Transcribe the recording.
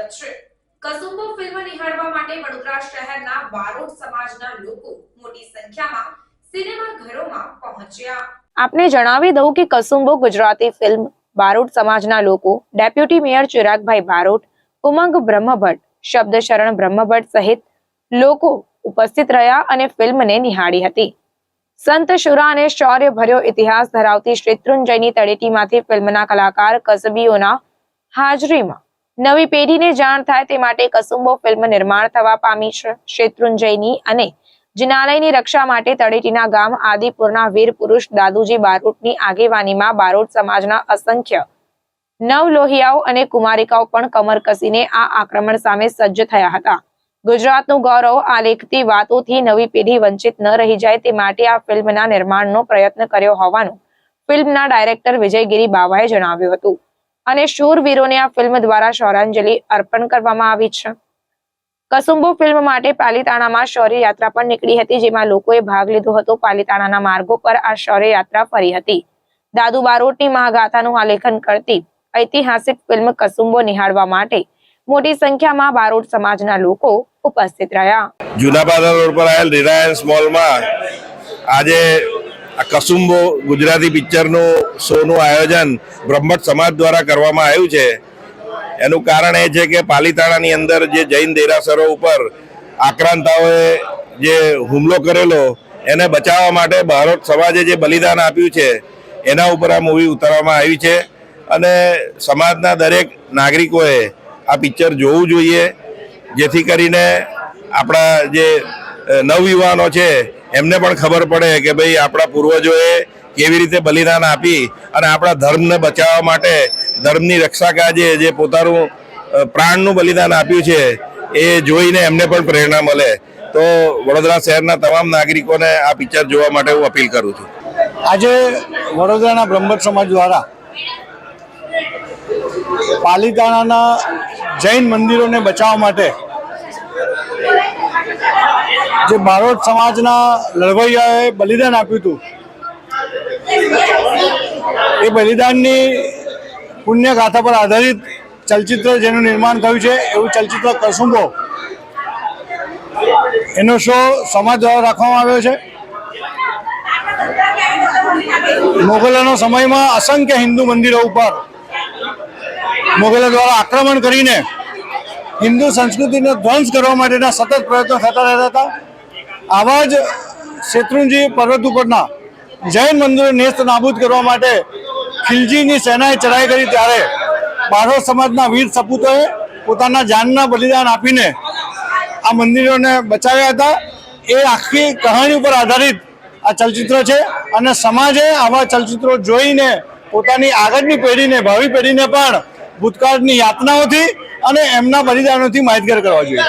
વચ્ચે કસુંબો ફિલ્મ નિહાળવા માટે વડોદરા શહેરના બારોટ સમાજના લોકો મોટી સંખ્યામાં સિનેમા ઘરોમાં પહોંચ્યા। આપને જણાવી દઉં કે કસુંબો ગુજરાતી ફિલ્મ બારોટ સમાજના લોકો ડેપ્યુટી મેયર ચિરાગભાઈ બારોટ, ઉમંગ બ્રહ્મભટ્ટ, શબ્દશરણ બ્રહ્મભટ્ટ સહિત લોકો ઉપસ્થિત રહ્યા અને ફિલ્મને નિહાળી હતી। સંત શુરા અને શૌર્ય ભર્યો ઇતિહાસ ધરાવતી શેત્રુંજયની તળેટીમાંથી ફિલ્મના કલાકાર કસબીઓના હાજરીમાં નવી પેઢીને જાણ થાય તે માટે કસુંબો ફિલ્મ નિર્માણ થવા પામી છે। શેત્રુંજયની અને જિનાલયની રક્ષા માટે તળેટીના ગામ આદિપુરના વીર પુરુષ દાદુજી બારોટની આગેવાનીમાં બારોટ સમાજના અસંખ્ય નવલોહિયાઓ અને કુમારિકાઓ પણ કમર કસીને આ આક્રમણ સામે સજ્જ થયા હતા। ગુજરાતનું ગૌરવ આલેખતી વાતોથી નવી પેઢી વંચિત ન રહી જાય તે માટે આ ફિલ્મના નિર્માણનો પ્રયત્ન કર્યો હોવાનું ફિલ્મના ડાયરેક્ટર વિજયગીરી બાવાએ જણાવ્યું હતું અને શૂરવીરોને આ ફિલ્મ દ્વારા શૌર્યાંજલિ અર્પણ કરવામાં આવી છે। કસુંબો ફિલ્મ માટે પાલીતાણામાં શૌર્ય યાત્રા પણ નીકળી હતી, જેમાં લોકોએ ભાગ લીધો હતો। પાલીતાણાના માર્ગો પર આ શૌર્ય યાત્રા ફરી હતી। દાદુ બારોટની મહાગાથાનું આલેખન કરતી ઐતિહાસિક ફિલ્મ કસુંબો નિહાળવા માટે મોટી સંખ્યામાં બારોટ સમાજના લોકો ઉપસ્થિત રહ્યા। જુનાપાડા રોડ પર આવેલ રિલાયન્સ મોલમાં આજે કસુંબો ગુજરાતી પિક્ચરનું શોનું આયોજન બ્રહ્મભટ્ટ સમાજ દ્વારા કરવામાં આવ્યું છે। એનું કારણ એ છે કે પાલીતાણાની અંદર જે જૈન દેરાસરો ઉપર આક્રાંતાઓએ જે હુમલો કરેલો એને બચાવવા માટે બારોટ સમાજે જે બલિદાન આપ્યું છે એના ઉપર આ મૂવી ઉતારવામાં આવી છે અને સમાજના દરેક નાગરિકોએ આ પિક્ચર જોવું જોઈએ, જેથી કરીને આપણા જે નવયુવાનો છે એમને પણ ખબર પડે કે ભાઈ આપણા પૂર્વજોએ કેવી રીતે બલિદાન આપી અને આપણા ધર્મને બચાવવા માટે ધર્મની રક્ષા કાજે જે પોતાનું પ્રાણનું બલિદાન આપ્યું છે એ જોઈને એમને પણ પ્રેરણા મળે। તો વડોદરા શહેરના તમામ નાગરિકોને આ પિક્ચર જોવા માટે હું અપીલ કરું છું। આજે વડોદરાના બ્રહ્મભટ્ટ સમાજ દ્વારા પાલીતાણાના જૈન મંદિરોને બચાવવા માટે જે બારોટ સમાજના લડવૈયાએ બલિદાન આપ્યું હતું એ બલિદાનની પુણ્ય ગાથા પર આધારિત ચલચિત્ર જેનું નિર્માણ થયું છે એવું ચલચિત્ર કસુંબો એનો શો સમાજ દ્વારા રાખવામાં આવ્યો છે। મોગલોના સમયમાં અસંખ્ય હિન્દુ મંદિરો ઉપર મોગલો દ્વારા આક્રમણ કરીને હિન્દુ સંસ્કૃતિનો ધ્વંસ કરવા માટેના સતત પ્રયત્નો થતા રહેતા હતા। આવા જ શેત્રુંજી પર્વત ઉપરના જૈન મંદિરો નેસ્ત નાબૂદ કરવા માટે ખિલજીની સેનાએ ચઢાઈ કરી ત્યારે બારોટ સમાજના વીર સપૂતોએ પોતાના જાનના બલિદાન આપીને આ મંદિરોને બચાવ્યા હતા। એ આખી કહાણી ઉપર આધારિત આ ચલચિત્ર છે અને સમાજે આવા ચલચિત્રો જોઈને પોતાની આગળની પેઢીને, ભાવિ પેઢીને પણ ભૂતકાળની યાતનાઓથી અને એમના બલિદાનોથી માહિતગાર કરવા જોઈએ।